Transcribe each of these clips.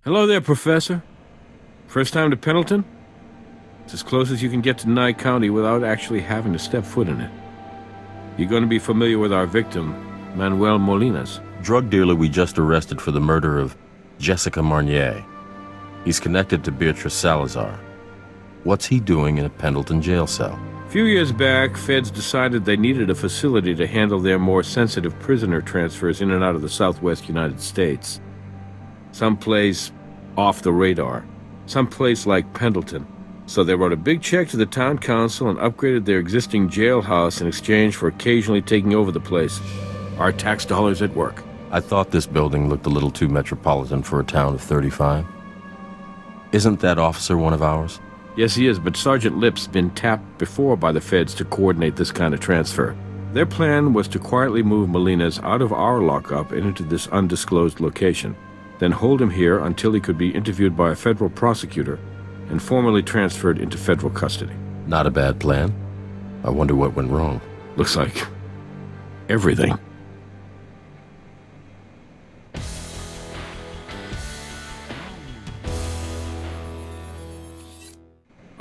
Hello there, Professor. First time to Pendleton? It's as close as you can get to Nye County without actually having to step foot in it. You're going to be familiar with our victim, Manuel Molinas. Drug dealer we just arrested for the murder of Jessica Marnier. He's connected to Beatrice Salazar. What's he doing in a Pendleton jail cell? A few years back, feds decided they needed a facility to handle their more sensitive prisoner transfers in and out of the southwest United States. Someplace off the radar. Someplace like Pendleton. So they wrote a big check to the town council and upgraded their existing jailhouse in exchange for occasionally taking over the place. Our tax dollars at work. I thought this building looked a little too metropolitan for a town of 35. Isn't that officer one of ours? Yes, he is, but Sergeant Lip's been tapped before by the feds to coordinate this kind of transfer. Their plan was to quietly move Molinas out of our lockup and into this undisclosed location, then hold him here until he could be interviewed by a federal prosecutor and formally transferred into federal custody. Not a bad plan. I wonder what went wrong. Looks like everything.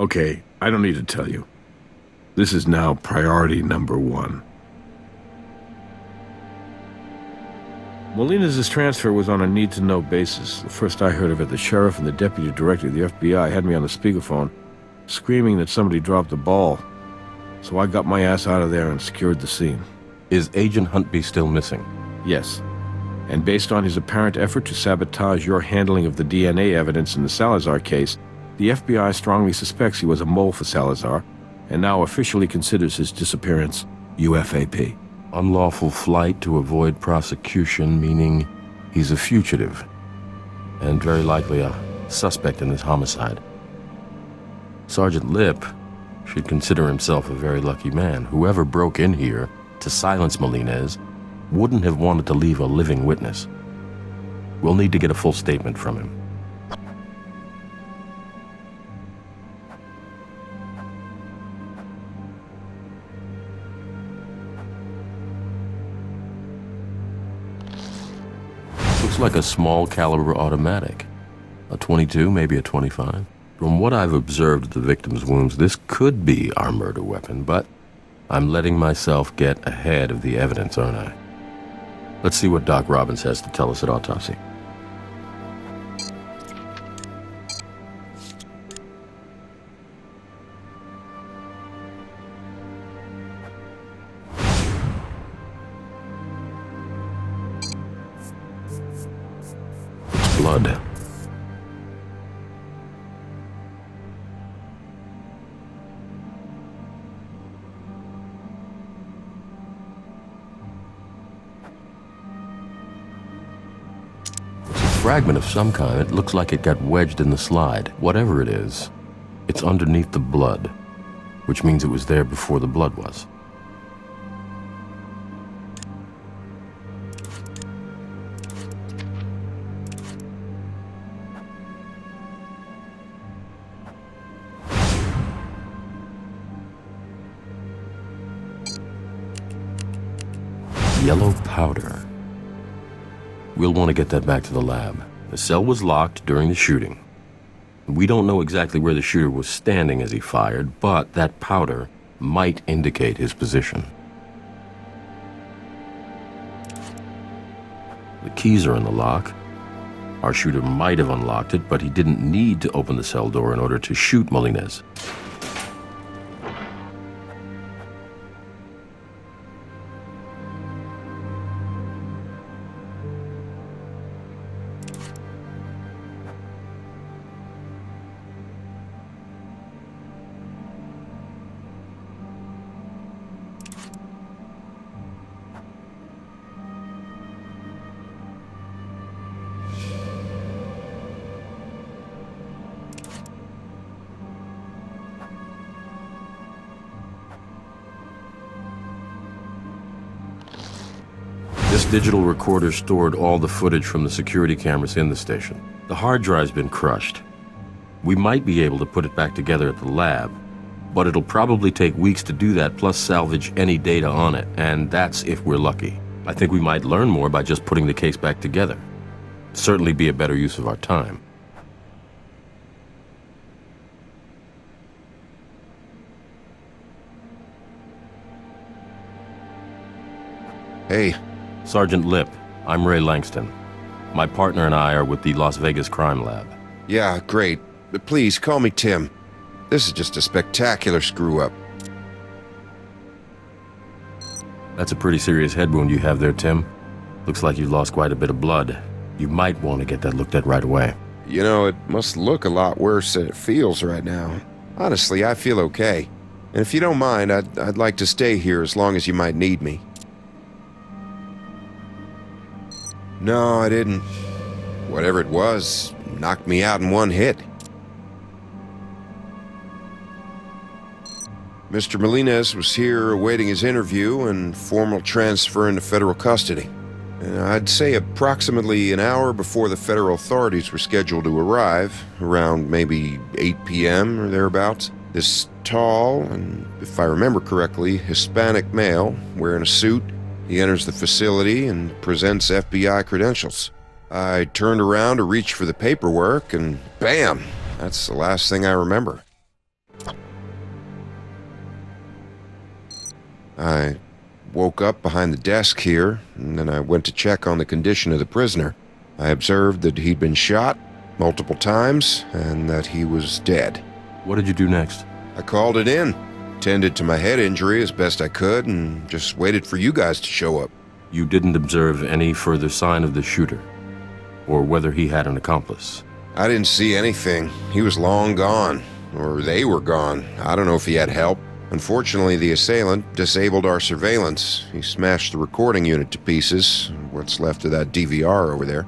Okay, I don't need to tell you. This is now priority number one. Molinas' transfer was on a need-to-know basis. The first I heard of it, the sheriff and the deputy director of the FBI had me on the speakerphone, screaming that somebody dropped the ball. So I got my ass out of there and secured the scene. Is Agent Huntby still missing? Yes. And based on his apparent effort to sabotage your handling of the DNA evidence in the Salazar case, the FBI strongly suspects he was a mole for Salazar, and now officially considers his disappearance UFAP. Unlawful flight to avoid prosecution, meaning he's a fugitive, and very likely a suspect in this homicide. Sergeant Lip should consider himself a very lucky man. Whoever broke in here to silence Molinas wouldn't have wanted to leave a living witness. We'll need to get a full statement from him. Looks like a small caliber automatic. A 22, maybe a 25. From what I've observed of the victim's wounds, this could be our murder weapon, but I'm letting myself get ahead of the evidence, aren't I? Let's see what Doc Robbins has to tell us at autopsy. Blood. It's a fragment of some kind. It looks like it got wedged in the slide. Whatever it is, it's underneath the blood, which means it was there before the blood was. Yellow powder. We'll want to get that back to the lab. The cell was locked during the shooting. We don't know exactly where the shooter was standing as he fired, but that powder might indicate his position. The keys are in the lock. Our shooter might have unlocked it, but he didn't need to open the cell door in order to shoot Molinas. This digital recorder stored all the footage from the security cameras in the station. The hard drive's been crushed. We might be able to put it back together at the lab, but it'll probably take weeks to do that, plus salvage any data on it, and that's if we're lucky. I think we might learn more by just putting the case back together. Certainly be a better use of our time. Hey. Sergeant Lip, I'm Ray Langston. My partner and I are with the Las Vegas Crime Lab. Yeah, great. But please, call me Tim. This is just a spectacular screw-up. That's a pretty serious head wound you have there, Tim. Looks like you lost quite a bit of blood. You might want to get that looked at right away. You know, it must look a lot worse than it feels right now. Honestly, I feel okay. And if you don't mind, I'd like to stay here as long as you might need me. No, I didn't. Whatever it was, knocked me out in one hit. Mr. Molines was here awaiting his interview and formal transfer into federal custody. I'd say approximately an hour before the federal authorities were scheduled to arrive, around maybe 8 p.m. or thereabouts, this tall and, if I remember correctly, Hispanic male wearing a suit, he enters the facility and presents FBI credentials. I turned around to reach for the paperwork and bam! That's the last thing I remember. I woke up behind the desk here, and then I went to check on the condition of the prisoner. I observed that he'd been shot multiple times, and that he was dead. What did you do next? I called it in, tended to my head injury as best I could, and just waited for you guys to show up. You didn't observe any further sign of the shooter, or whether he had an accomplice? I didn't see anything. He was long gone, or they were gone. I don't know if he had help. Unfortunately, the assailant disabled our surveillance. He smashed the recording unit to pieces, what's left of that DVR over there.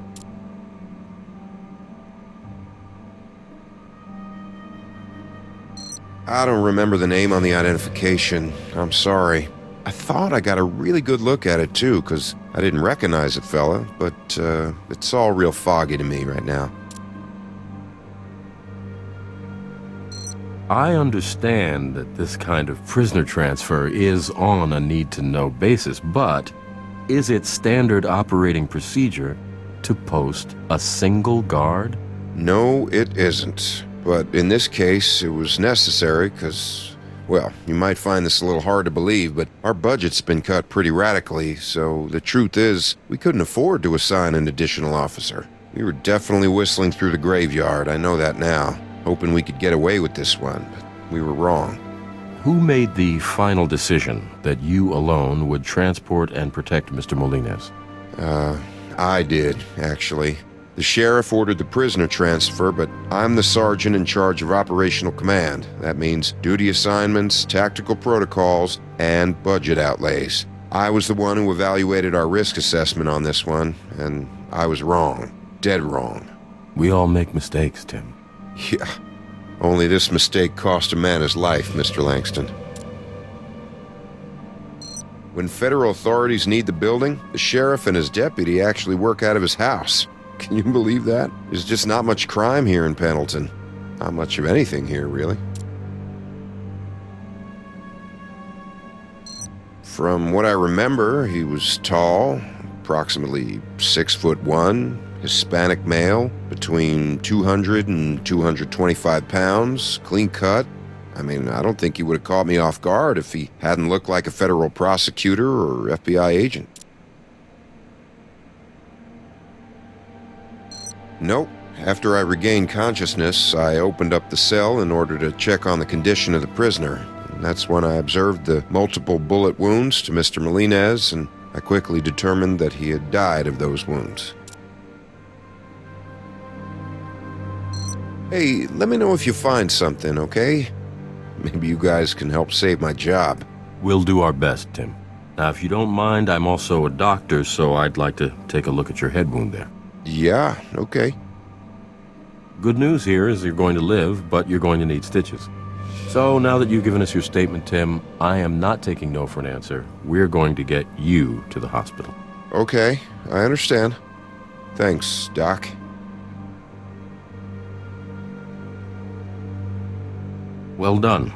I don't remember the name on the identification. I'm sorry. I thought I got a really good look at it, too, because I didn't recognize the fella, but it's all real foggy to me right now. I understand that this kind of prisoner transfer is on a need-to-know basis, but is it standard operating procedure to post a single guard? No, it isn't. But in this case, it was necessary because, well, you might find this a little hard to believe, but our budget's been cut pretty radically, so the truth is, we couldn't afford to assign an additional officer. We were definitely whistling through the graveyard, I know that now. Hoping we could get away with this one, but we were wrong. Who made the final decision that you alone would transport and protect Mr. Molines? I did, actually. The sheriff ordered the prisoner transfer, but I'm the sergeant in charge of operational command. That means duty assignments, tactical protocols, and budget outlays. I was the one who evaluated our risk assessment on this one, and I was wrong. Dead wrong. We all make mistakes, Tim. Yeah, only this mistake cost a man his life, Mr. Langston. When federal authorities need the building, the sheriff and his deputy actually work out of his house. Can you believe that? There's just not much crime here in Pendleton. Not much of anything here, really. From what I remember, he was tall, approximately 6'1", Hispanic male, between 200 and 225 pounds, clean cut. I mean, I don't think he would have caught me off guard if he hadn't looked like a federal prosecutor or FBI agent. Nope. After I regained consciousness, I opened up the cell in order to check on the condition of the prisoner. And that's when I observed the multiple bullet wounds to Mr. Molines, and I quickly determined that he had died of those wounds. Hey, let me know if you find something, okay? Maybe you guys can help save my job. We'll do our best, Tim. Now, if you don't mind, I'm also a doctor, so I'd like to take a look at your head wound there. Yeah, okay. Good news here is you're going to live, but you're going to need stitches. So now that you've given us your statement, Tim, I am not taking no for an answer. We're going to get you to the hospital. Okay, I understand. Thanks, Doc. Well done.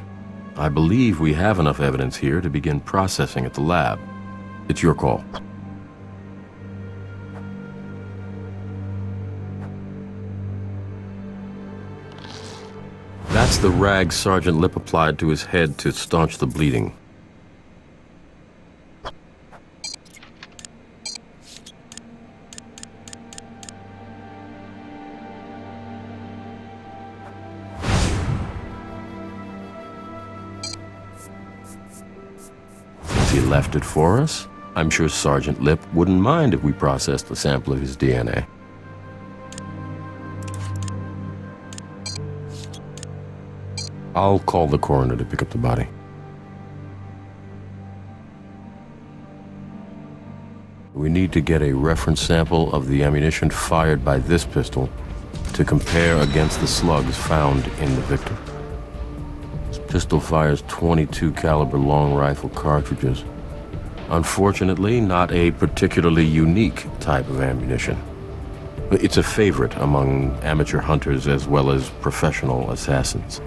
I believe we have enough evidence here to begin processing at the lab. It's your call. That's the rag Sergeant Lip applied to his head to staunch the bleeding. left it for us, I'm sure Sergeant Lip wouldn't mind if we processed a sample of his DNA. I'll call the coroner to pick up the body. We need to get a reference sample of the ammunition fired by this pistol to compare against the slugs found in the victim. This pistol fires .22 caliber long rifle cartridges. Unfortunately, not a particularly unique type of ammunition. It's a favorite among amateur hunters as well as professional assassins.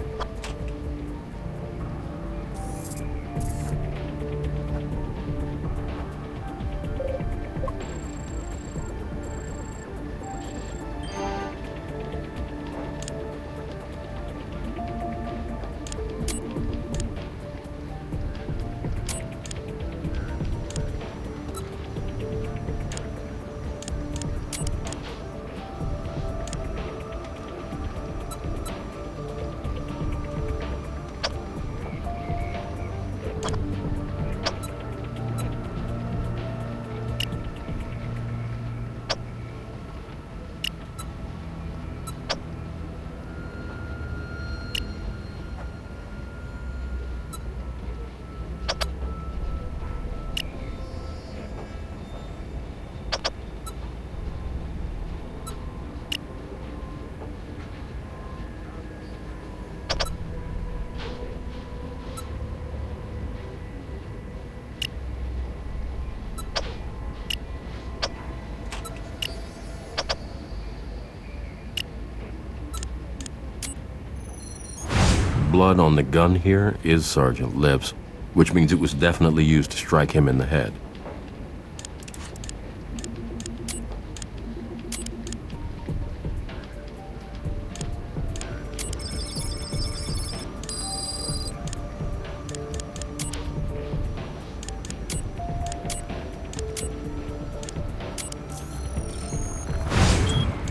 Blood on the gun here is Sergeant Lip's, which means it was definitely used to strike him in the head.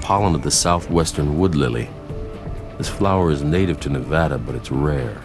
Pollen of the southwestern wood lily. This flower is native to Nevada, but it's rare.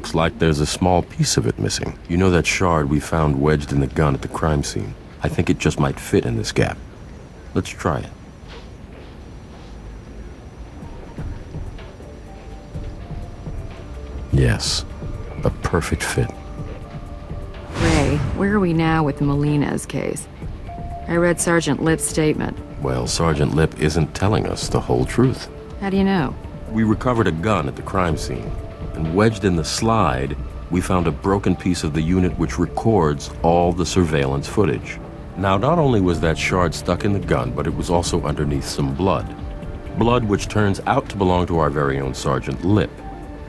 Looks like there's a small piece of it missing. You know that shard we found wedged in the gun at the crime scene? I think it just might fit in this gap. Let's try it. Yes, a perfect fit. Ray, where are we now with the Molina's case? I read Sergeant Lip's statement. Well, Sergeant Lip isn't telling us the whole truth. How do you know? We recovered a gun at the crime scene, and wedged in the slide, we found a broken piece of the unit which records all the surveillance footage. Now, not only was that shard stuck in the gun, but it was also underneath some blood. Blood which turns out to belong to our very own Sergeant Lip.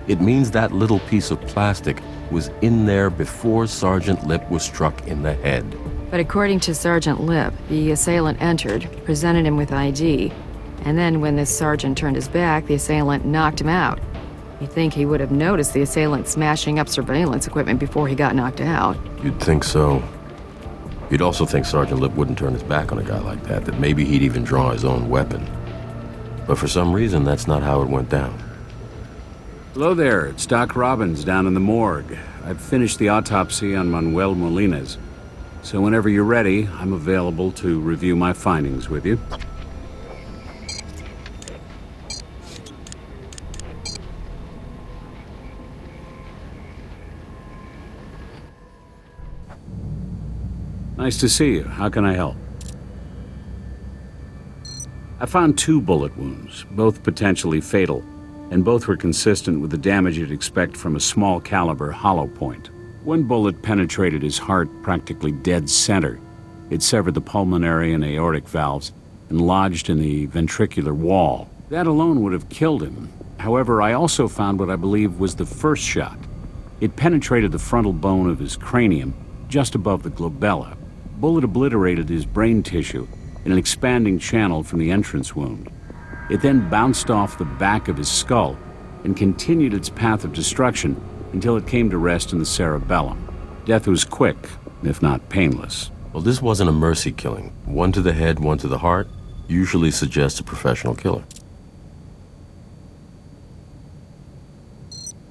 It means that little piece of plastic was in there before Sergeant Lip was struck in the head. But according to Sergeant Lip, the assailant entered, presented him with ID, and then when this sergeant turned his back, the assailant knocked him out. You'd think he would have noticed the assailant smashing up surveillance equipment before he got knocked out. You'd think so. You'd also think Sergeant Lip wouldn't turn his back on a guy like that, that maybe he'd even draw his own weapon. But for some reason, that's not how it went down. Hello there, it's Doc Robbins down in the morgue. I've finished the autopsy on Manuel Molina's. So whenever you're ready, I'm available to review my findings with you. Nice to see you. How can I help? I found 2 bullet wounds, both potentially fatal, and both were consistent with the damage you'd expect from a small caliber hollow point. One bullet penetrated his heart practically dead center. It severed the pulmonary and aortic valves and lodged in the ventricular wall. That alone would have killed him. However, I also found what I believe was the first shot. It penetrated the frontal bone of his cranium, just above the glabella. Bullet obliterated his brain tissue in an expanding channel from the entrance wound. It then bounced off the back of his skull and continued its path of destruction until it came to rest in the cerebellum. Death was quick, if not painless. Well, this wasn't a mercy killing. One to the head, one to the heart, usually suggests a professional killer.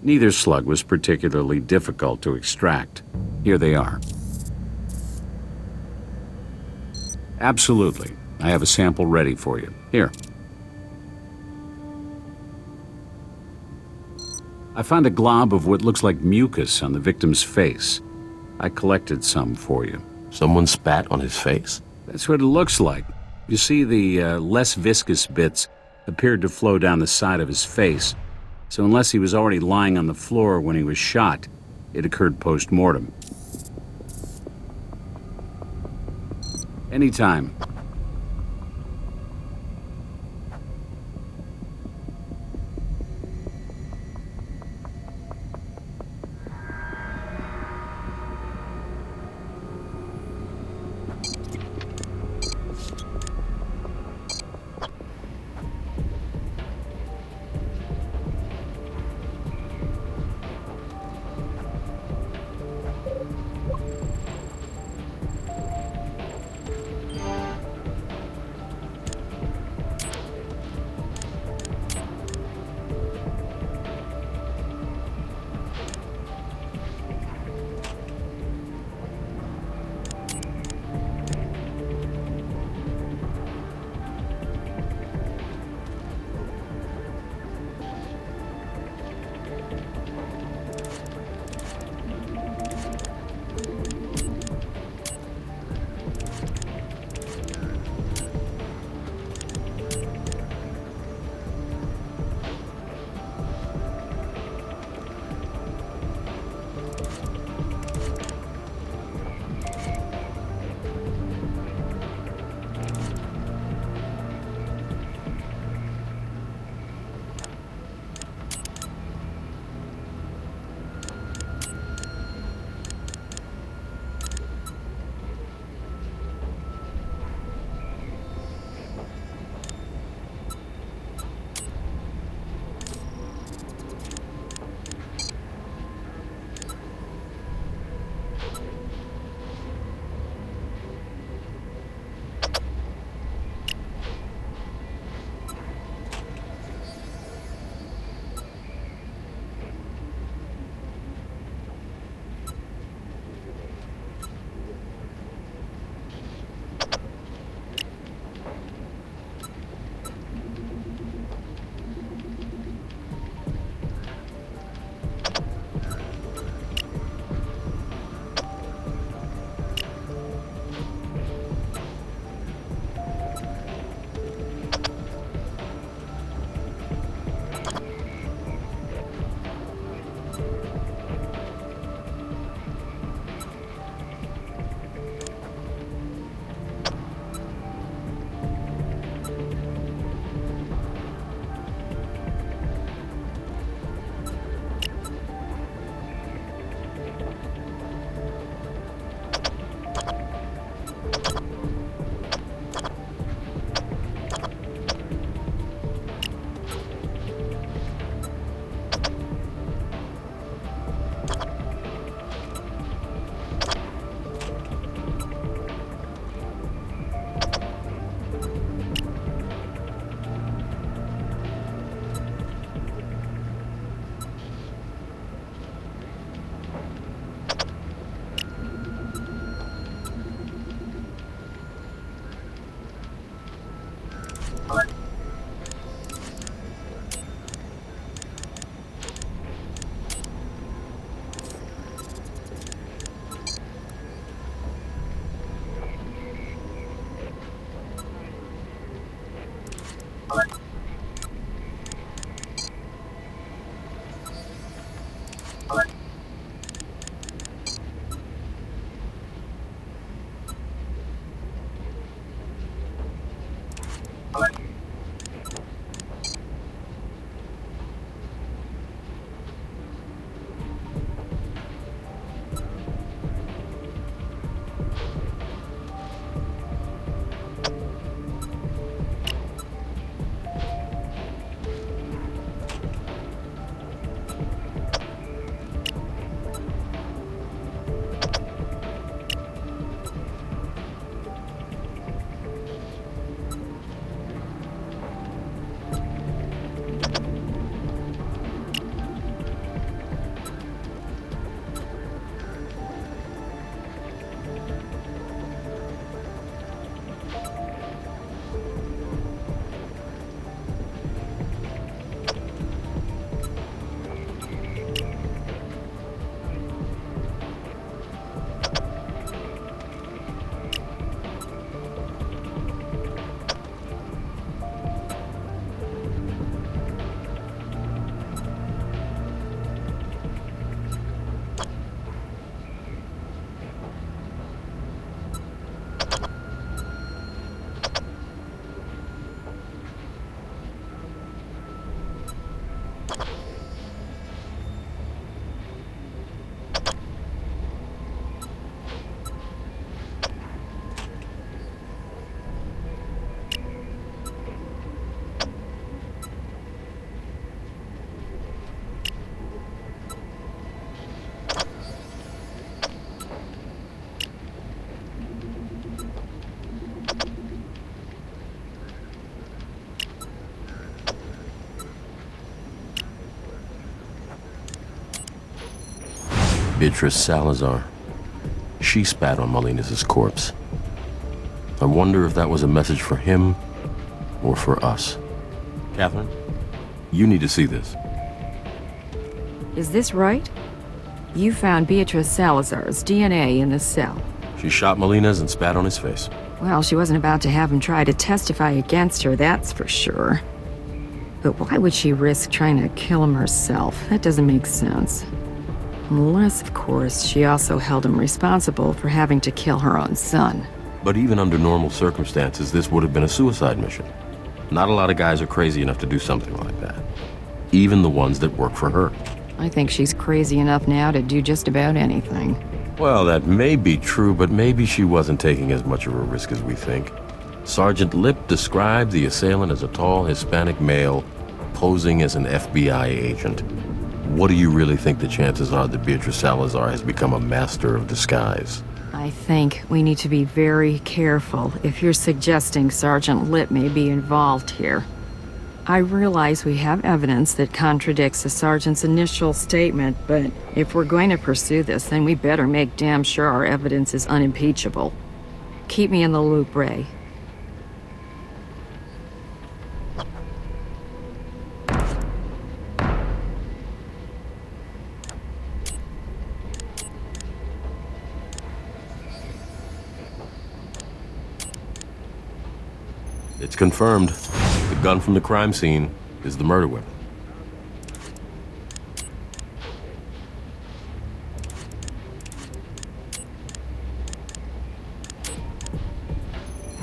Neither slug was particularly difficult to extract. Here they are. Absolutely. I have a sample ready for you. Here. I found a glob of what looks like mucus on the victim's face. I collected some for you. Someone spat on his face? That's what it looks like. You see, the less viscous bits appeared to flow down the side of his face. So unless he was already lying on the floor when he was shot, it occurred post-mortem. Anytime. Beatrice Salazar. She spat on Molina's corpse. I wonder if that was a message for him or for us. Catherine, you need to see this. Is this right? You found Beatrice Salazar's DNA in the cell. She shot Molina's and spat on his face. Well, she wasn't about to have him try to testify against her, that's for sure. But why would she risk trying to kill him herself? That doesn't make sense. Unless, of course, she also held him responsible for having to kill her own son. But even under normal circumstances, this would have been a suicide mission. Not a lot of guys are crazy enough to do something like that. Even the ones that work for her. I think she's crazy enough now to do just about anything. Well, that may be true, but maybe she wasn't taking as much of a risk as we think. Sergeant Lip described the assailant as a tall Hispanic male posing as an FBI agent. What do you really think the chances are that Beatrice Salazar has become a master of disguise? I think we need to be very careful if you're suggesting Sergeant Lip may be involved here. I realize we have evidence that contradicts the sergeant's initial statement, but if we're going to pursue this, then we better make damn sure our evidence is unimpeachable. Keep me in the loop, Ray. It's confirmed. The gun from the crime scene is the murder weapon.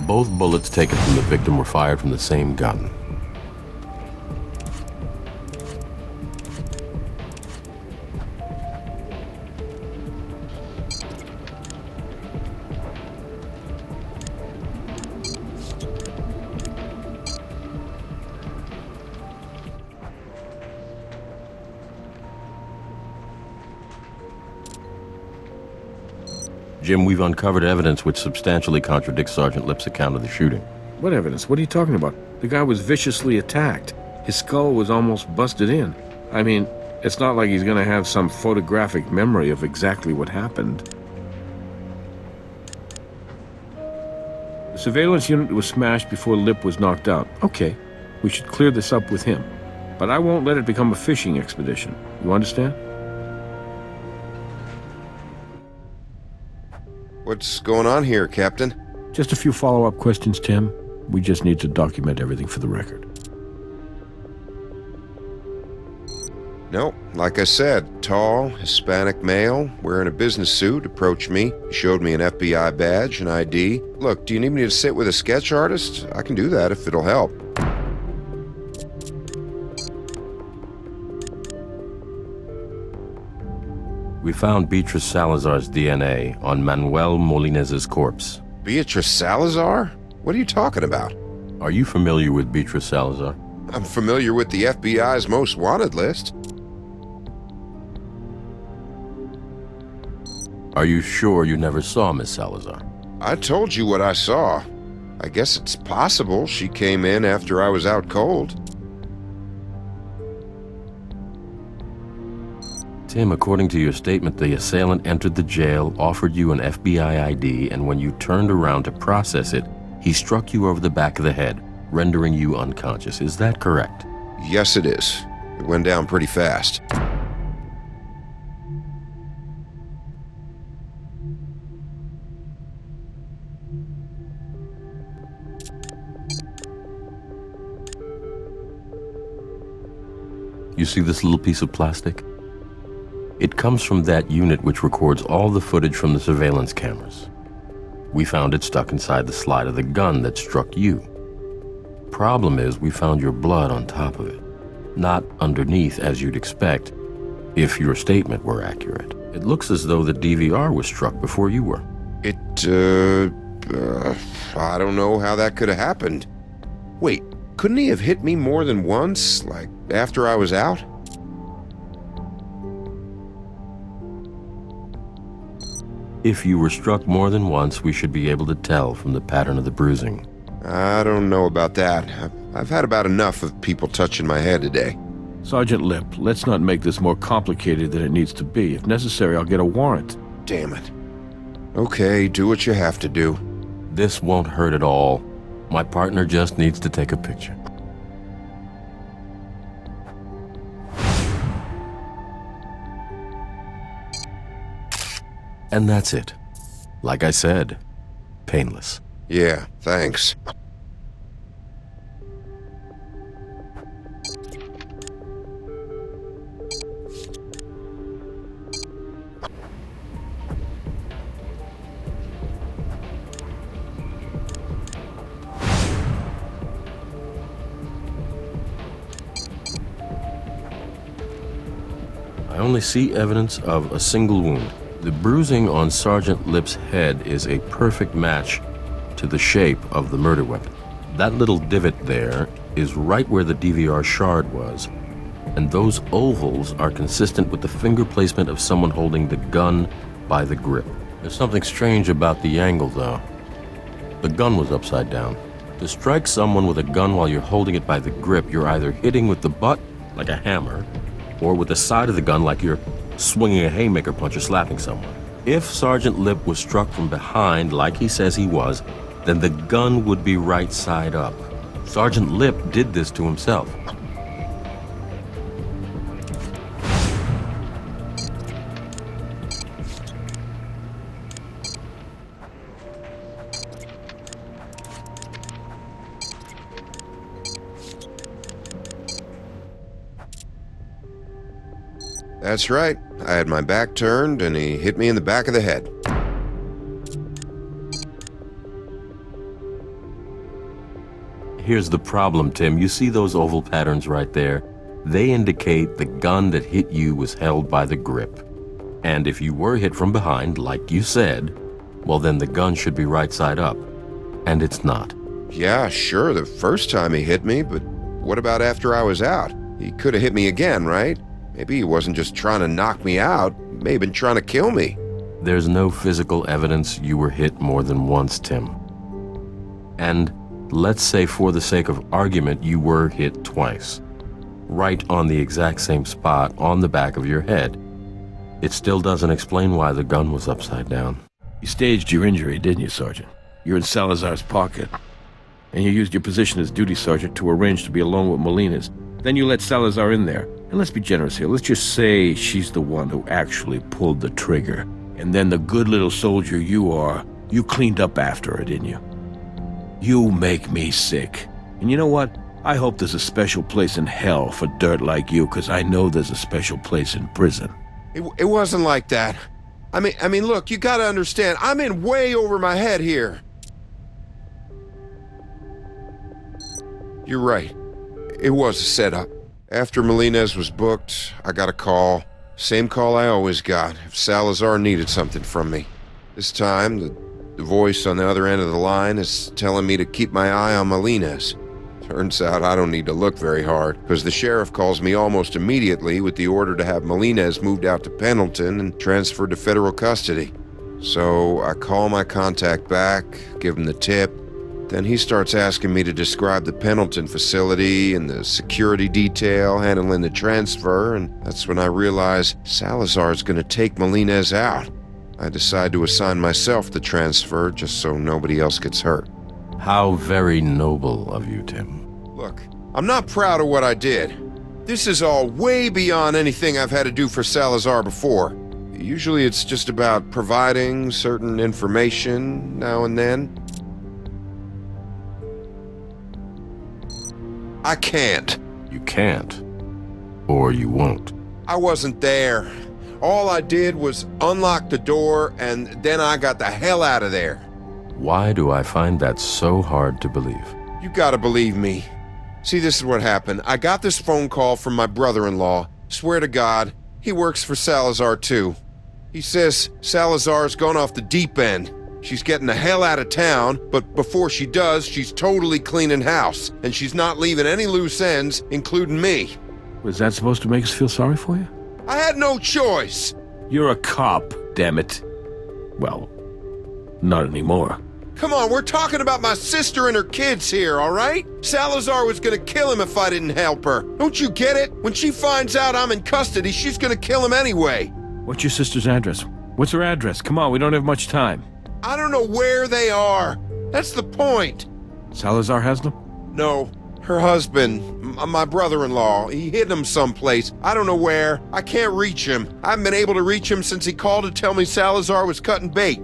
Both bullets taken from the victim were fired from the same gun. Jim, we've uncovered evidence which substantially contradicts Sergeant Lip's account of the shooting. What evidence? What are you talking about? The guy was viciously attacked. His skull was almost busted in. I mean, it's not like he's gonna have some photographic memory of exactly what happened. The surveillance unit was smashed before Lip was knocked out. Okay, we should clear this up with him. But I won't let it become a fishing expedition. You understand? What's going on here, Captain? Just a few follow-up questions, Tim. We just need to document everything for the record. No, like I said, tall, Hispanic male, wearing a business suit, approached me. He showed me an FBI badge and ID. Look, do you need me to sit with a sketch artist? I can do that if it'll help. We found Beatrice Salazar's DNA on Manuel Molina's corpse. Beatrice Salazar? What are you talking about? Are you familiar with Beatrice Salazar? I'm familiar with the FBI's most wanted list. Are you sure you never saw Miss Salazar? I told you what I saw. I guess it's possible she came in after I was out cold. Tim, according to your statement, the assailant entered the jail, offered you an FBI ID, and when you turned around to process it, he struck you over the back of the head, rendering you unconscious. Is that correct? Yes, it is. It went down pretty fast. You see this little piece of plastic? It comes from that unit which records all the footage from the surveillance cameras. We found it stuck inside the slide of the gun that struck you. Problem is, we found your blood on top of it. Not underneath, as you'd expect, if your statement were accurate. It looks as though the DVR was struck before you were. I don't know how that could have happened. Wait, couldn't he have hit me more than once, like after I was out? If you were struck more than once, we should be able to tell from the pattern of the bruising. I don't know about that. I've had about enough of people touching my head today. Sergeant Lip, let's not make this more complicated than it needs to be. If necessary, I'll get a warrant. Damn it. Okay, do what you have to do. This won't hurt at all. My partner just needs to take a picture. And that's it. Like I said, painless. Yeah, thanks. I only see evidence of a single wound. The bruising on Sergeant Lip's head is a perfect match to the shape of the murder weapon. That little divot there is right where the DVR shard was, and those ovals are consistent with the finger placement of someone holding the gun by the grip. There's something strange about the angle, though. The gun was upside down. To strike someone with a gun while you're holding it by the grip, you're either hitting with the butt, like a hammer, or with the side of the gun like you're swinging a haymaker punch or slapping someone. If Sergeant Lip was struck from behind, like he says he was, then the gun would be right side up. Sergeant Lip did this to himself. That's right. I had my back turned, and he hit me in the back of the head. Here's the problem, Tim. You see those oval patterns right there? They indicate the gun that hit you was held by the grip. And if you were hit from behind, like you said, well, then the gun should be right side up. And it's not. Yeah, sure, the first time he hit me, but what about after I was out? He could have hit me again, right? Maybe he wasn't just trying to knock me out. He may have been trying to kill me. There's no physical evidence you were hit more than once, Tim. And let's say for the sake of argument, you were hit twice. Right on the exact same spot on the back of your head. It still doesn't explain why the gun was upside down. You staged your injury, didn't you, Sergeant? You're in Salazar's pocket. And you used your position as duty sergeant to arrange to be alone with Molina's. Then you let Salazar in there. And let's be generous here. Let's just say she's the one who actually pulled the trigger. And then the good little soldier you are, you cleaned up after her, didn't you? You make me sick. And you know what? I hope there's a special place in hell for dirt like you, because I know there's a special place in prison. It wasn't like that. I mean, look, you gotta understand, I'm in way over my head here. You're right. It was a setup. After Molina's was booked, I got a call. Same call I always got, if Salazar needed something from me. This time, the voice on the other end of the line is telling me to keep my eye on Molina's. Turns out I don't need to look very hard, because the sheriff calls me almost immediately with the order to have Molina's moved out to Pendleton and transferred to federal custody. So I call my contact back, give him the tip. Then he starts asking me to describe the Pendleton facility and the security detail handling the transfer, and that's when I realize Salazar's gonna take Molina's out. I decide to assign myself the transfer just so nobody else gets hurt. How very noble of you, Tim. Look, I'm not proud of what I did. This is all way beyond anything I've had to do for Salazar before. Usually it's just about providing certain information now and then. I can't. You can't. Or you won't. I wasn't there. All I did was unlock the door, and then I got the hell out of there. Why do I find that so hard to believe? You gotta believe me. See, this is what happened. I got this phone call from my brother-in-law. Swear to God, he works for Salazar too. He says Salazar's gone off the deep end. She's getting the hell out of town, but before she does, she's totally cleaning house, and she's not leaving any loose ends, including me. Was that supposed to make us feel sorry for you? I had no choice. You're a cop, damn it. Well, not anymore. Come on, we're talking about my sister and her kids here, all right? Salazar was gonna kill him if I didn't help her. Don't you get it? When she finds out I'm in custody, she's gonna kill him anyway. What's your sister's address? What's her address? Come on, we don't have much time. I don't know where they are. That's the point. Salazar has them? No, her husband, my brother-in-law, he hid them someplace. I don't know where. I can't reach him. I haven't been able to reach him since he called to tell me Salazar was cutting bait.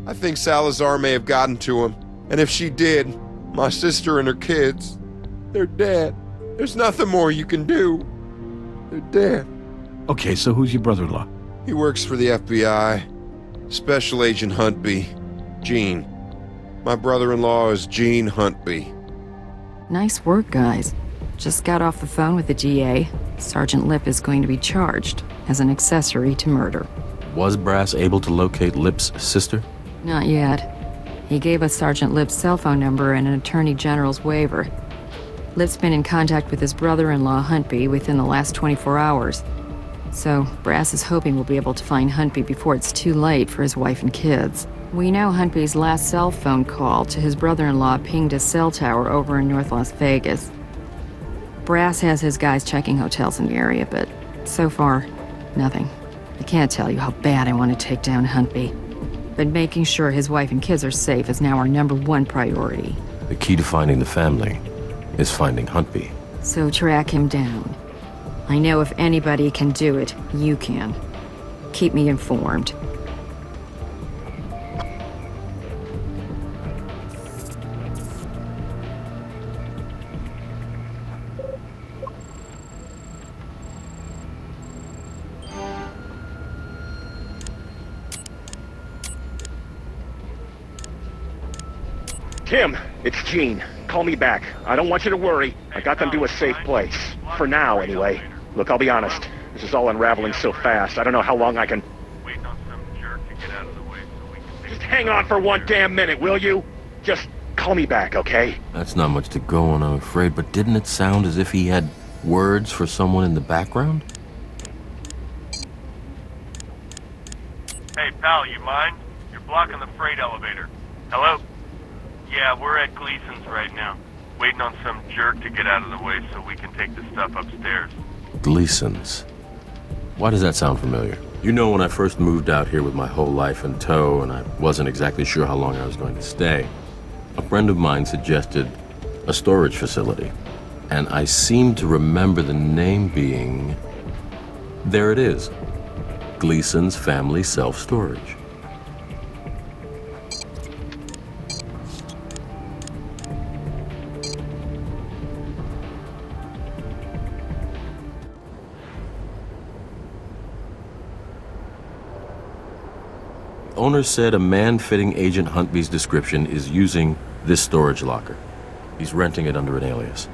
I think Salazar may have gotten to him. And if she did, my sister and her kids, they're dead. There's nothing more you can do. They're dead. Okay, so who's your brother-in-law? He works for the FBI. Special Agent Huntby. Gene. My brother-in-law is Gene Huntby. Nice work, guys. Just got off the phone with the DA. Sergeant Lip is going to be charged as an accessory to murder. Was Brass able to locate Lip's sister? Not yet. He gave us Sergeant Lip's cell phone number and an Attorney General's waiver. Lip's been in contact with his brother-in-law, Huntby, within the last 24 hours. So, Brass is hoping we'll be able to find Huntby before it's too late for his wife and kids. We know Huntby's last cell phone call to his brother-in-law pinged a cell tower over in North Las Vegas. Brass has his guys checking hotels in the area, but so far, nothing. I can't tell you how bad I want to take down Huntby. But making sure his wife and kids are safe is now our #1 priority. The key to finding the family is finding Huntby. So track him down. I know if anybody can do it, you can. Keep me informed. Tim, it's Gene. Call me back. I don't want you to worry. I got them to a safe place. For now, anyway. Look, I'll be honest. This is all unraveling so fast. I don't know how long I can... Waiting on some jerk to get out of the way so we can... Just hang on for one damn minute, will you? Just call me back, okay? That's not much to go on, I'm afraid, but didn't it sound as if he had words for someone in the background? Hey, pal, you mind? You're blocking the freight elevator. Hello? Yeah, we're at Gleason's right now. Waiting on some jerk to get out of the way so we can take the stuff upstairs. Gleason's. Why does that sound familiar? You know, when I first moved out here with my whole life in tow and I wasn't exactly sure how long I was going to stay, a friend of mine suggested a storage facility. And I seem to remember the name being... There it is. Gleason's Family Self-Storage. Owner said a man fitting Agent Huntby's description is using this storage locker. He's renting it under an alias.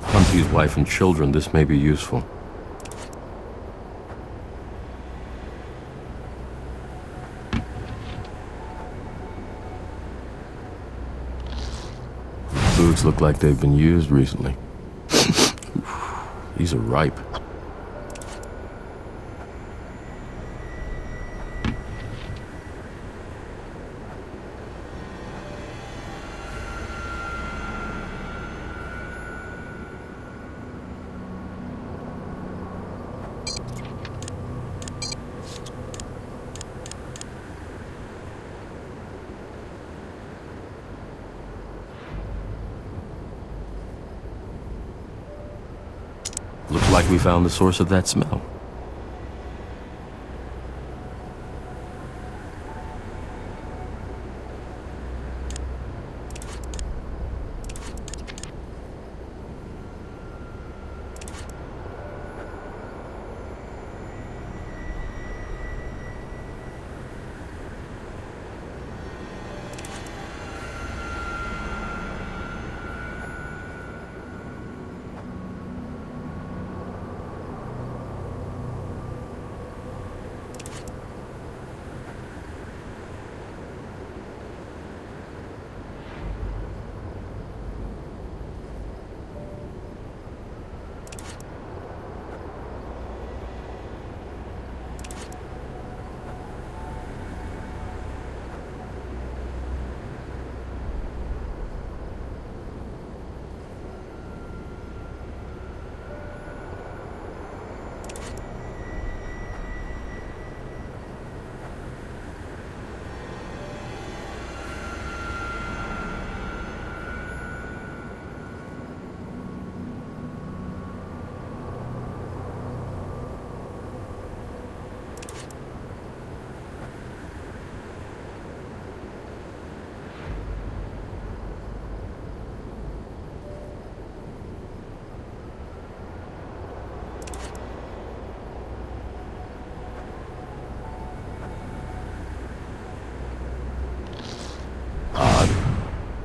Humpty's wife and children, this may be useful. Boots look like they've been used recently. These are ripe. Looks like we found the source of that smell.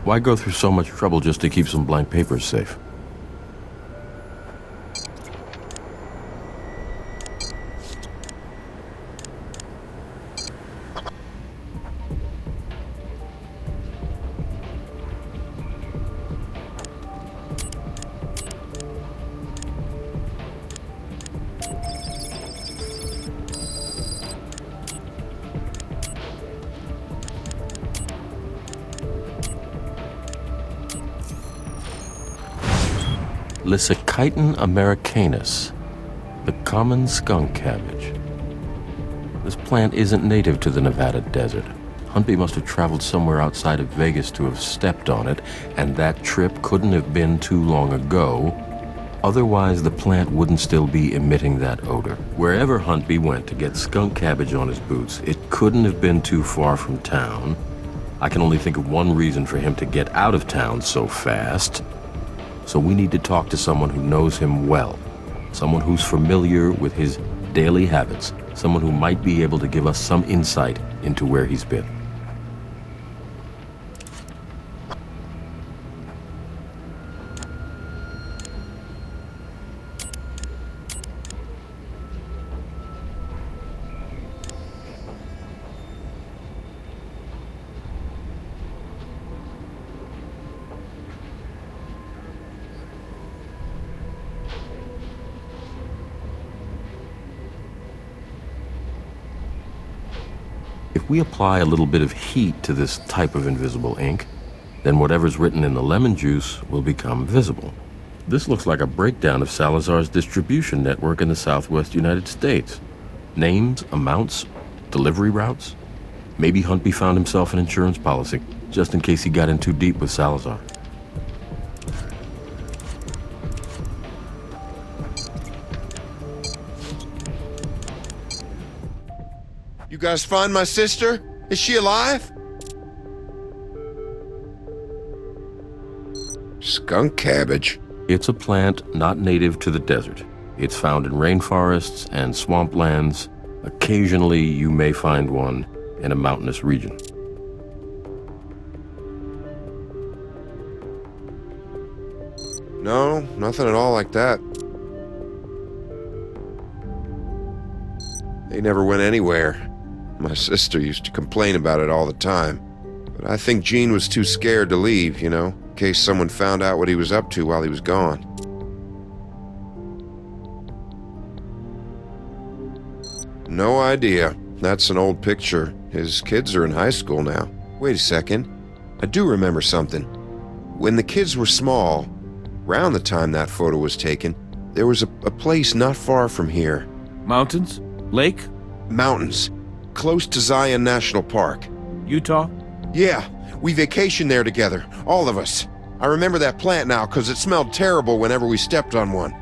Why go through so much trouble just to keep some blank papers safe? Lysichiton americanus, the common skunk cabbage. This plant isn't native to the Nevada desert. Huntby must have traveled somewhere outside of Vegas to have stepped on it, and that trip couldn't have been too long ago. Otherwise, the plant wouldn't still be emitting that odor. Wherever Huntby went to get skunk cabbage on his boots, it couldn't have been too far from town. I can only think of one reason for him to get out of town so fast. So we need to talk to someone who knows him well, someone who's familiar with his daily habits, someone who might be able to give us some insight into where he's been. If we apply a little bit of heat to this type of invisible ink, then whatever's written in the lemon juice will become visible. This looks like a breakdown of Salazar's distribution network in the southwest United States. Names, amounts, delivery routes. Maybe Huntby found himself an insurance policy, just in case he got in too deep with Salazar. You guys find my sister? Is she alive? Skunk cabbage. It's a plant not native to the desert. It's found in rainforests and swamplands. Occasionally, you may find one in a mountainous region. No, nothing at all like that. They never went anywhere. My sister used to complain about it all the time. But I think Gene was too scared to leave, you know, in case someone found out what he was up to while he was gone. No idea. That's an old picture. His kids are in high school now. Wait a second. I do remember something. When the kids were small, around the time that photo was taken, there was a place not far from here. Mountains? Lake? Mountains. Close to Zion National Park. Utah? Yeah, we vacationed there together, all of us. I remember that plant now because it smelled terrible whenever we stepped on one.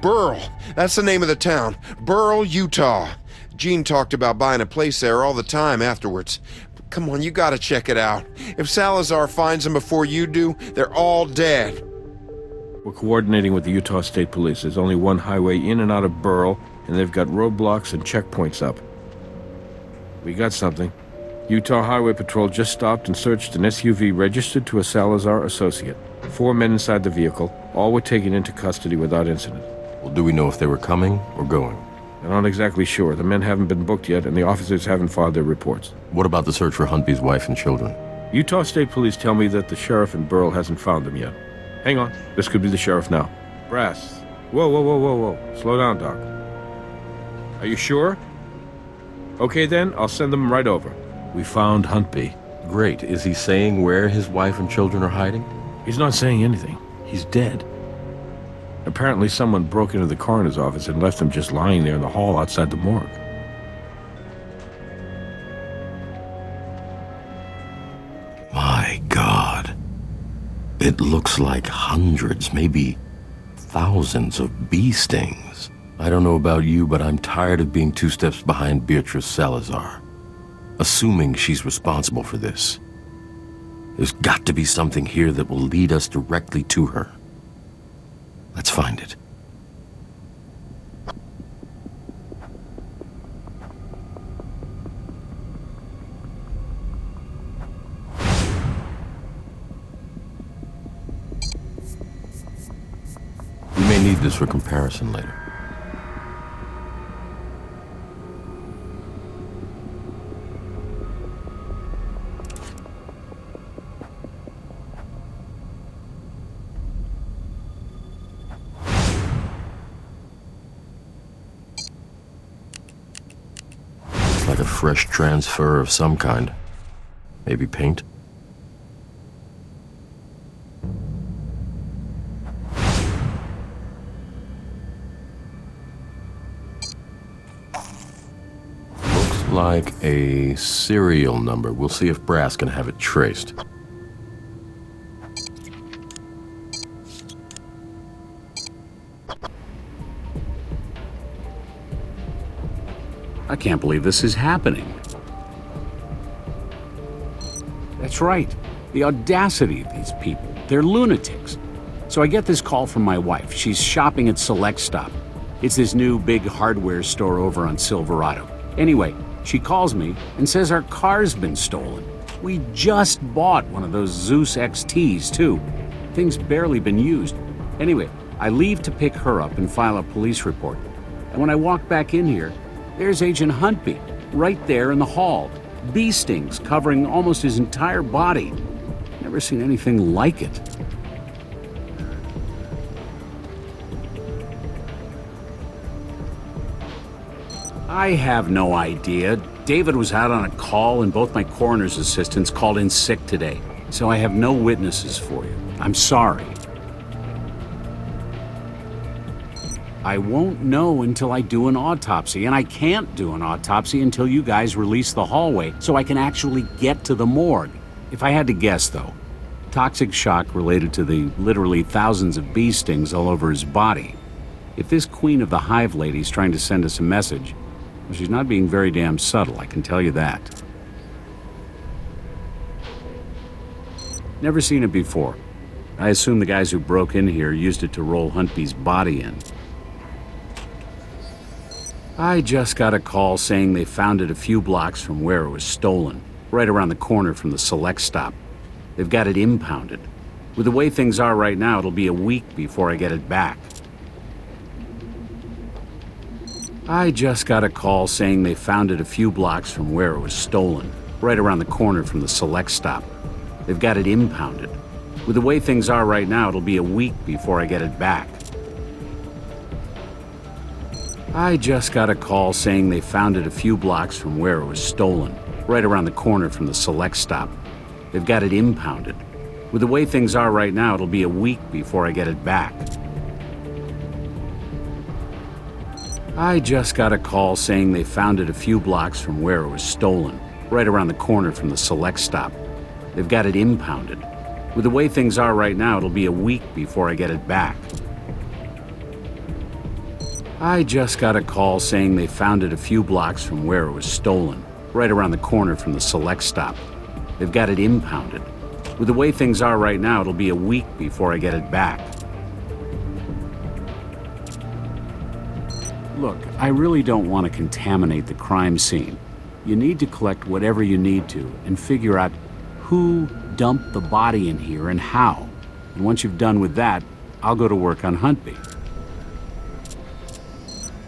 Burl, that's the name of the town. Burl, Utah. Gene talked about buying a place there all the time afterwards. But come on, you gotta check it out. If Salazar finds them before you do, they're all dead. We're coordinating with the Utah State Police. There's only one highway in and out of Burl, and they've got roadblocks and checkpoints up. We got something. Utah Highway Patrol just stopped and searched an SUV registered to a Salazar associate. 4 men inside the vehicle. All were taken into custody without incident. Well, do we know if they were coming or going? I'm not exactly sure. The men haven't been booked yet, and the officers haven't filed their reports. What about the search for Huntby's wife and children? Utah State Police tell me that the sheriff in Burl hasn't found them yet. Hang on. This could be the sheriff now. Brass. Whoa. Slow down, Doc. Are you sure? Okay then, I'll send them right over. We found Huntby. Great. Is he saying where his wife and children are hiding? He's not saying anything. He's dead. Apparently someone broke into the coroner's office and left them just lying there in the hall outside the morgue. My God. It looks like hundreds, maybe thousands of bee stings. I don't know about you, but I'm tired of being 2 steps behind Beatrice Salazar, assuming she's responsible for this. There's got to be something here that will lead us directly to her. Let's find it. need this for comparison later. Looks like a fresh transfer of some kind. Maybe paint? Like a serial number. We'll see if Brass can have it traced. I can't believe this is happening. That's right. The audacity of these people. They're lunatics. So I get this call from my wife. She's shopping at Select Stop. It's this new big hardware store over on Silverado. Anyway, she calls me and says our car's been stolen. We just bought one of those Zeus XTs, too. Thing's barely been used. Anyway, I leave to pick her up and file a police report. And when I walk back in here, there's Agent Huntby, right there in the hall. Bee stings covering almost his entire body. Never seen anything like it. I have no idea. David was out on a call and both my coroner's assistants called in sick today. So I have no witnesses for you. I'm sorry. I won't know until I do an autopsy, and I can't do an autopsy until you guys release the hallway so I can actually get to the morgue. If I had to guess, though, toxic shock related to the literally thousands of bee stings all over his body. If this Queen of the Hive lady's trying to send us a message, well, she's not being very damn subtle, I can tell you that. Never seen it before. I assume the guys who broke in here used it to roll Huntby's body in. I just got a call saying they found it a few blocks from where it was stolen, right around the corner from the Select Stop. They've got it impounded. With the way things are right now, it'll be a week before I get it back. I just got a call saying they found it a few blocks from where it was stolen, right around the corner from the Select Stop. They've got it impounded. With the way things are right now, it'll be a week before I get it back. I just got a call saying they found it a few blocks from where it was stolen, right around the corner from the Select Stop. They've got it impounded. With the way things are right now, it'll be a week before I get it back. I just got a call saying they found it a few blocks from where it was stolen, right around the corner from the Select Stop. They've got it impounded. With the way things are right now, it'll be a week before I get it back. I just got a call saying they found it a few blocks from where it was stolen, right around the corner from the Select Stop. They've got it impounded. With the way things are right now, it'll be a week before I get it back. Look, I really don't want to contaminate the crime scene. You need to collect whatever you need to and figure out who dumped the body in here and how. And once you've done with that, I'll go to work on Huntby.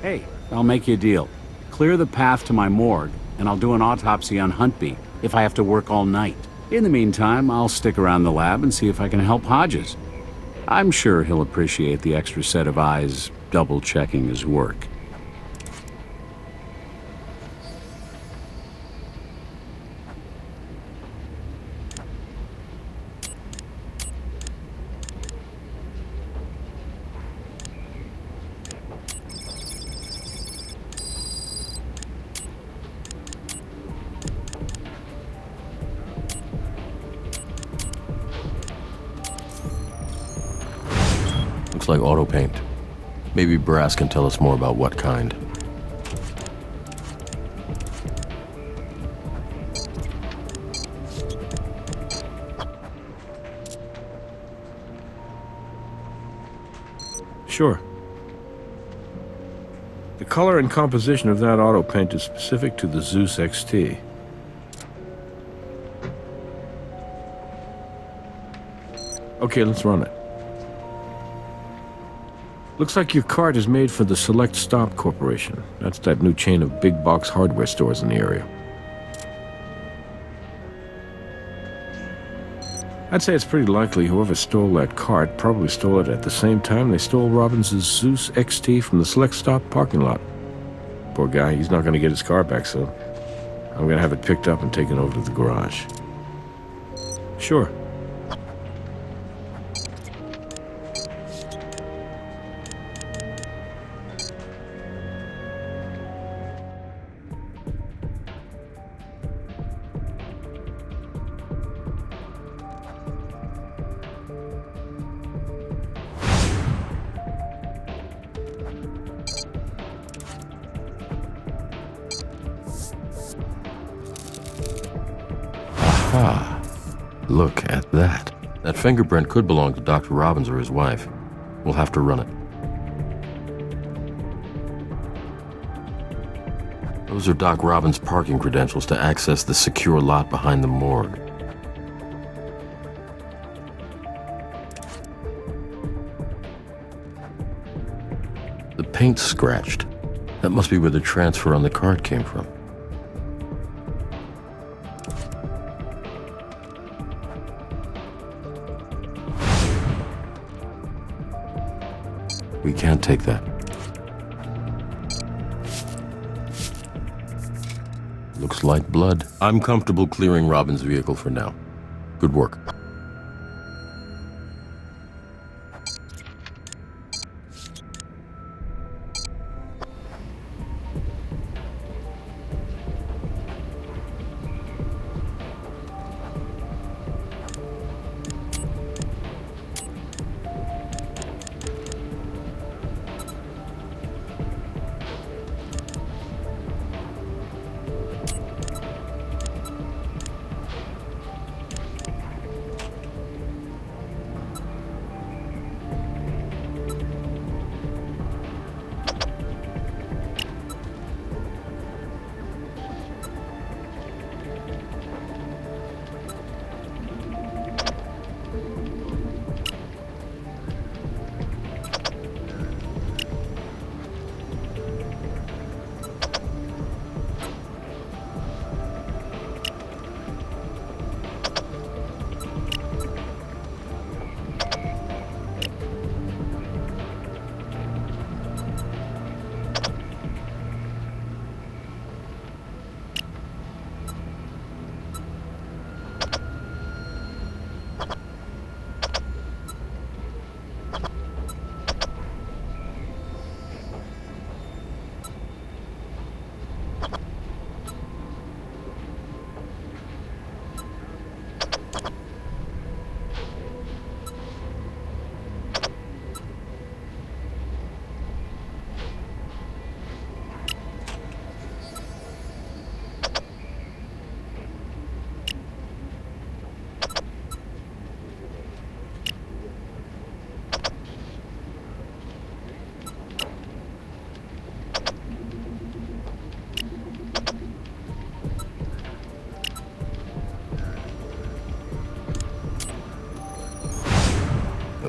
Hey, I'll make you a deal. Clear the path to my morgue, and I'll do an autopsy on Huntby if I have to work all night. In the meantime, I'll stick around the lab and see if I can help Hodges. I'm sure he'll appreciate the extra set of eyes double-checking his work. Looks like auto paint. Maybe Brass can tell us more about what kind. Sure. The color and composition of that auto paint is specific to the Zeus XT. Okay, let's run it. Looks like your cart is made for the Select Stop Corporation. That's that new chain of big box hardware stores in the area. I'd say it's pretty likely whoever stole that cart probably stole it at the same time they stole Robbins' Zeus XT from the Select Stop parking lot. Poor guy, he's not going to get his car back soon. I'm going to have it picked up and taken over to the garage. Sure. Ah, look at that. That fingerprint could belong to Dr. Robbins or his wife. We'll have to run it. Those are Doc Robbins' parking credentials to access the secure lot behind the morgue. The paint's scratched. That must be where the transfer on the card came from. We can't take that. Looks like blood. I'm comfortable clearing Robbins' vehicle for now. Good work.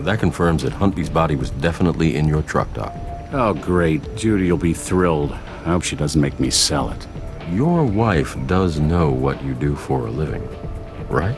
That confirms that Huntby's body was definitely in your truck, Doc. Oh, great. Judy'll be thrilled. I hope she doesn't make me sell it. Your wife does know what you do for a living, right?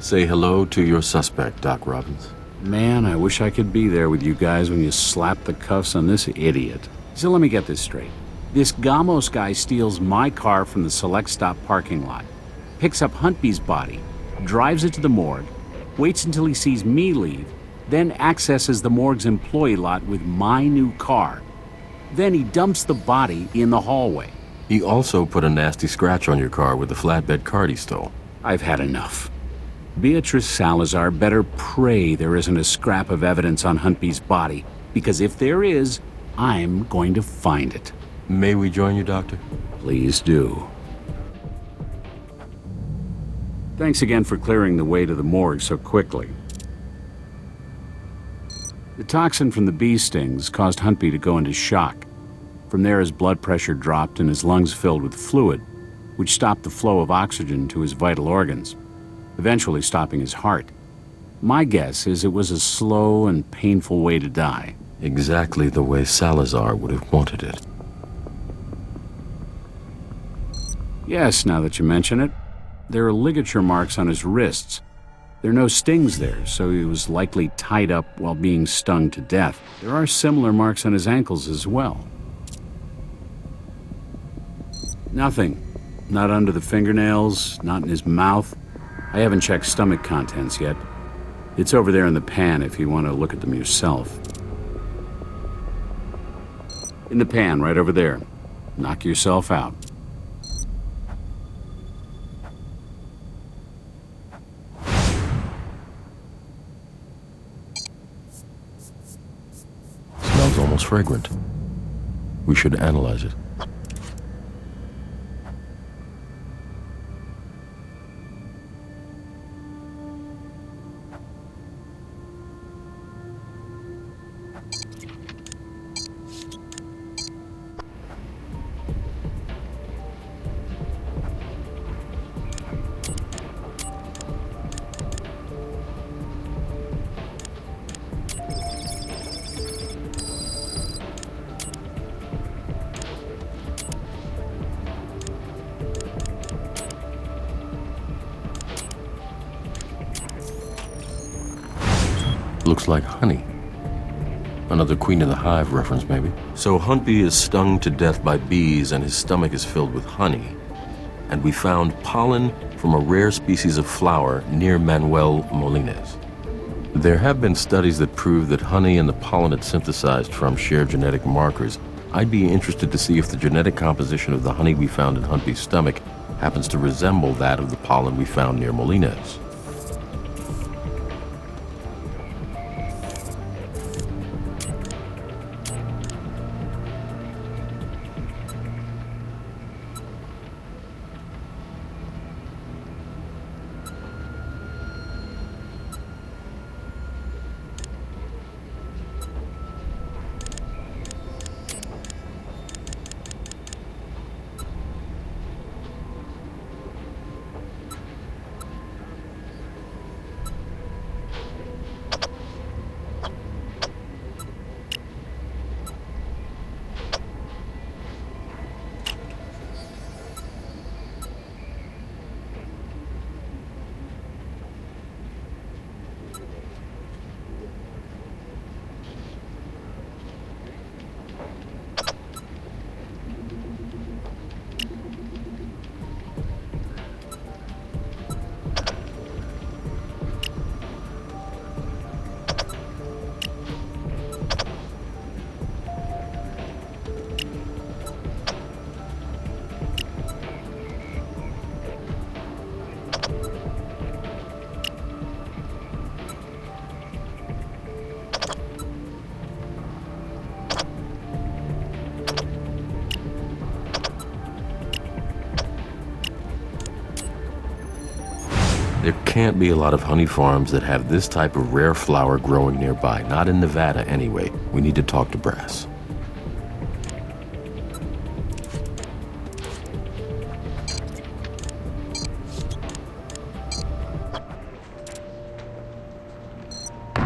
Say hello to your suspect, Doc Robbins. Man, I wish I could be there with you guys when you slap the cuffs on this idiot. So let me get this straight. This Gamos guy steals my car from the Select Stop parking lot, picks up Huntby's body, drives it to the morgue, waits until he sees me leave, then accesses the morgue's employee lot with my new car. Then he dumps the body in the hallway. He also put a nasty scratch on your car with the flatbed cart he stole. I've had enough. Beatrice Salazar better pray there isn't a scrap of evidence on Huntby's body, because if there is, I'm going to find it. May we join you, Doctor? Please do. Thanks again for clearing the way to the morgue so quickly. The toxin from the bee stings caused Huntby to go into shock. From there, his blood pressure dropped and his lungs filled with fluid, which stopped the flow of oxygen to his vital organs, eventually stopping his heart. My guess is it was a slow and painful way to die. Exactly the way Salazar would have wanted it. Yes, now that you mention it, there are ligature marks on his wrists. There are no stings there, so he was likely tied up while being stung to death. There are similar marks on his ankles as well. Nothing. Not under the fingernails, not in his mouth. I haven't checked stomach contents yet. It's over there in the pan if you want to look at them yourself. In the pan, right over there. Knock yourself out. Smells almost fragrant. We should analyze it. Looks like honey. Another Queen of the Hive reference, maybe. So Huntby is stung to death by bees and his stomach is filled with honey. And we found pollen from a rare species of flower near Manuel Molina's. There have been studies that prove that honey and the pollen it synthesized from share genetic markers. I'd be interested to see if the genetic composition of the honey we found in Huntby's stomach happens to resemble that of the pollen we found near Molina's. There can't be a lot of honey farms that have this type of rare flower growing nearby. Not in Nevada, anyway. We need to talk to Brass.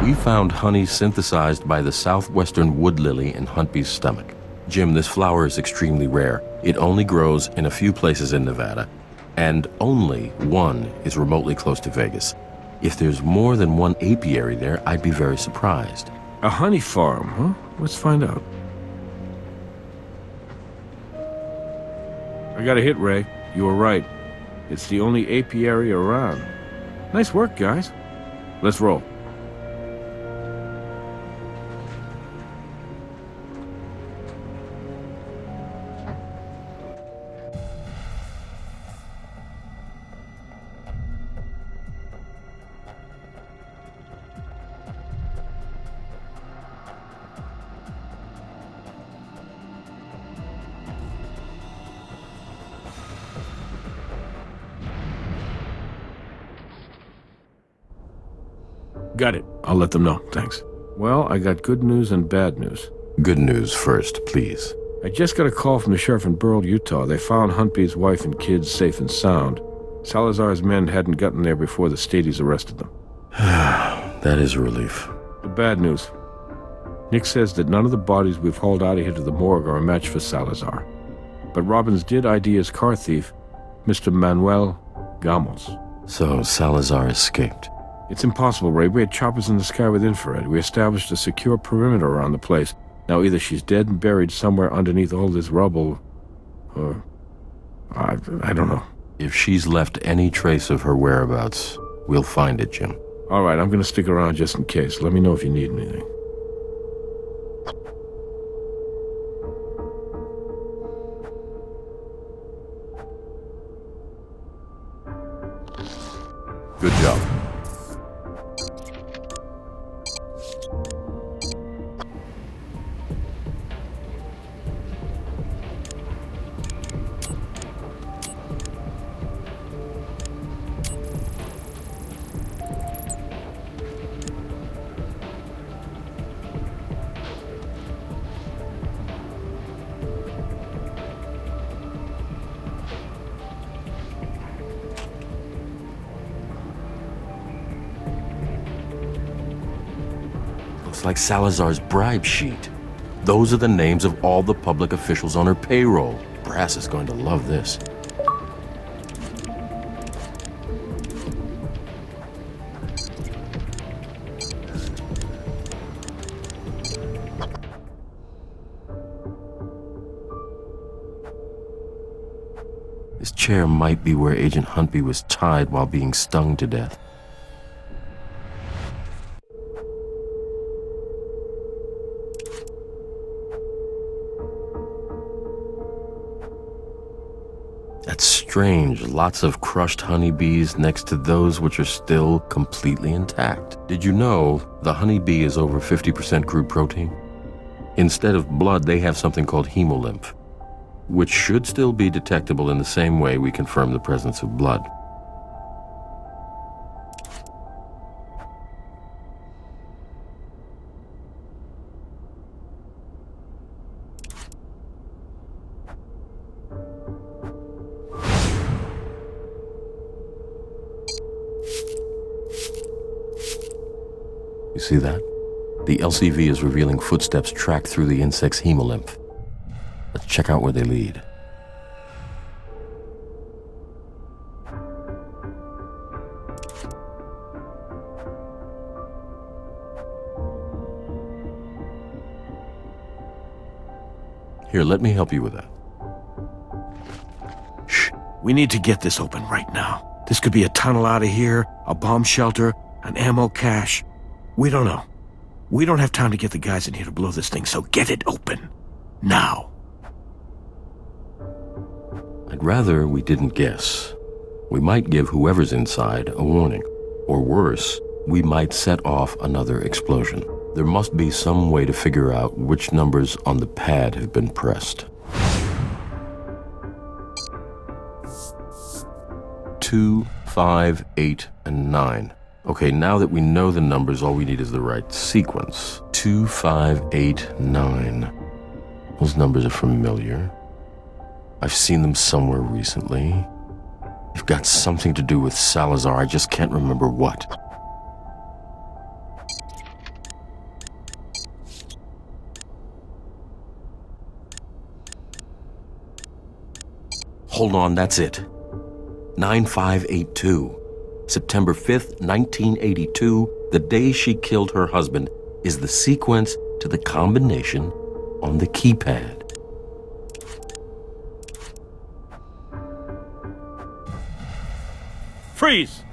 We found honey synthesized by the southwestern wood lily in Huntby's stomach. Jim, this flower is extremely rare. It only grows in a few places in Nevada, and only one is remotely close to Vegas. If there's more than one apiary there, I'd be very surprised. A honey farm, huh? Let's find out. I got a hit, Ray. You were right. It's the only apiary around. Nice work, guys. Let's roll. Got it. I'll let them know. Thanks. Well, I got good news and bad news. Good news first, please. I just got a call from the sheriff in Burl, Utah. They found Huntby's wife and kids safe and sound. Salazar's men hadn't gotten there before the Stadies arrested them. That is a relief. The bad news. Nick says that none of the bodies we've hauled out of here to the morgue are a match for Salazar. But Robbins did ID his car thief, Mr. Manuel Gamos. So Salazar escaped. It's impossible, Ray. We had choppers in the sky with infrared. We established a secure perimeter around the place. Now either she's dead and buried somewhere underneath all this rubble, or... I don't know. If she's left any trace of her whereabouts, we'll find it, Jim. All right, I'm gonna stick around just in case. Let me know if you need anything. Good job. Looks like Salazar's bribe sheet. Those are the names of all the public officials on her payroll. Brass is going to love this. This chair might be where Agent Huntby was tied while being stung to death. That's strange. Lots of crushed honeybees next to those which are still completely intact. Did you know the honeybee is over 50% crude protein? Instead of blood, they have something called hemolymph, which should still be detectable in the same way we confirm the presence of blood. You see that? The LCV is revealing footsteps tracked through the insect's hemolymph. Let's check out where they lead. Here, let me help you with that. Shh. We need to get this open right now. This could be a tunnel out of here, a bomb shelter, an ammo cache. We don't know. We don't have time to get the guys in here to blow this thing, so get it open. Now. I'd rather we didn't guess. We might give whoever's inside a warning. Or worse, we might set off another explosion. There must be some way to figure out which numbers on the pad have been pressed. 2, 5, 8, and 9. Okay, now that we know the numbers, all we need is the right sequence. 2, 5, 8, 9. Those numbers are familiar. I've seen them somewhere recently. They've got something to do with Salazar, I just can't remember what. Hold on, that's it. 9582. September 5th, 1982, the day she killed her husband, is the sequence to the combination on the keypad. Freeze!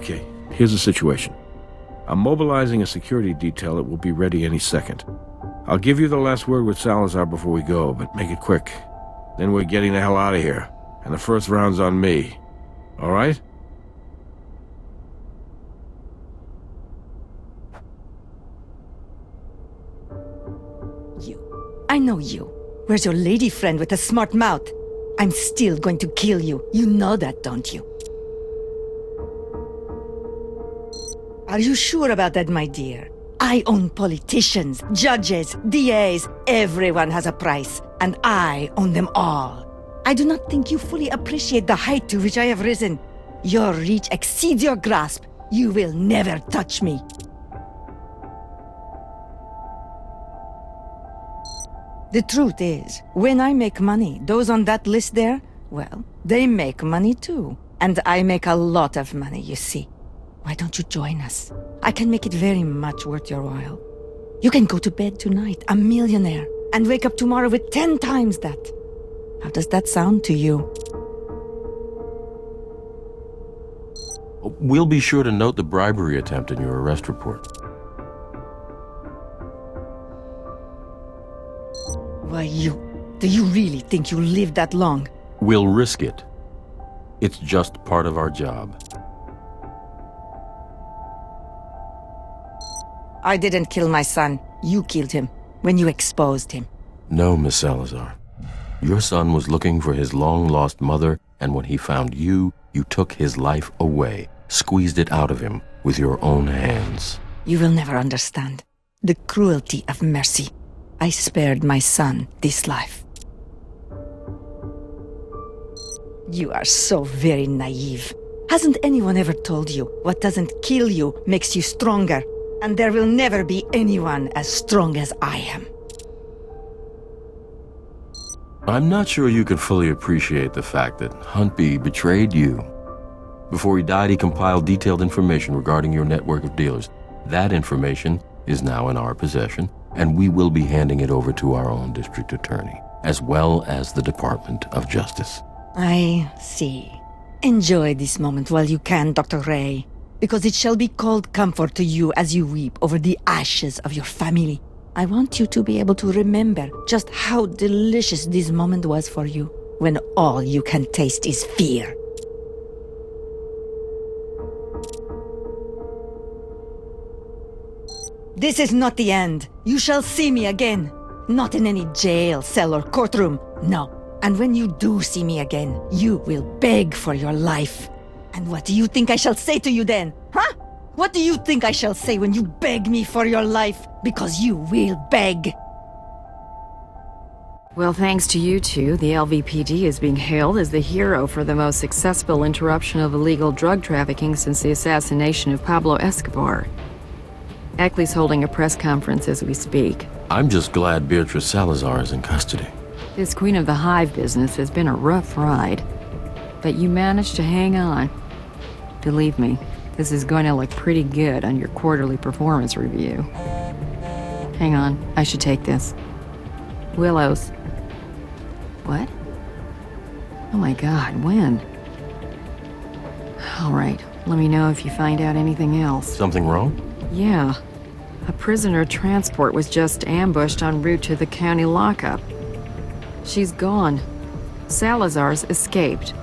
Okay, here's the situation. I'm mobilizing a security detail that will be ready any second. I'll give you the last word with Salazar before we go, but make it quick. Then we're getting the hell out of here, and the first round's on me. All right? I know you. Where's your lady friend with a smart mouth? I'm still going to kill you. You know that, don't you? Are you sure about that, my dear? I own politicians, judges, DAs. Everyone has a price, and I own them all. I do not think you fully appreciate the height to which I have risen. Your reach exceeds your grasp. You will never touch me. The truth is, when I make money, those on that list there, well, they make money too. And I make a lot of money, you see. Why don't you join us? I can make it very much worth your while. You can go to bed tonight, a millionaire, and wake up tomorrow with 10 times that. How does that sound to you? We'll be sure to note the bribery attempt in your arrest report. Why, do you really think you'll live that long? We'll risk it. It's just part of our job. I didn't kill my son. You killed him when you exposed him. No, Miss Salazar. Your son was looking for his long-lost mother, and when he found you, you took his life away, squeezed it out of him with your own hands. You will never understand the cruelty of mercy. I spared my son this life. You are so very naive. Hasn't anyone ever told you what doesn't kill you makes you stronger? And there will never be anyone as strong as I am. I'm not sure you can fully appreciate the fact that Huntby betrayed you. Before he died, he compiled detailed information regarding your network of dealers. That information is now in our possession, and we will be handing it over to our own district attorney, as well as the Department of Justice. I see. Enjoy this moment while you can, Dr. Ray, because it shall be called comfort to you as you weep over the ashes of your family. I want you to be able to remember just how delicious this moment was for you, when all you can taste is fear. This is not the end. You shall see me again. Not in any jail, cell, or courtroom. No. And when you do see me again, you will beg for your life. And what do you think I shall say to you then? Huh? What do you think I shall say when you beg me for your life? Because you will beg. Well, thanks to you two, the LVPD is being hailed as the hero for the most successful interruption of illegal drug trafficking since the assassination of Pablo Escobar. Eckley's holding a press conference as we speak. I'm just glad Beatrice Salazar is in custody. This Queen of the Hive business has been a rough ride, but you managed to hang on. Believe me, this is going to look pretty good on your quarterly performance review. Hang on, I should take this. Willows. What? Oh my God, when? All right, let me know if you find out anything else. Something wrong? Yeah. A prisoner transport was just ambushed en route to the county lockup. She's gone. Salazar's escaped.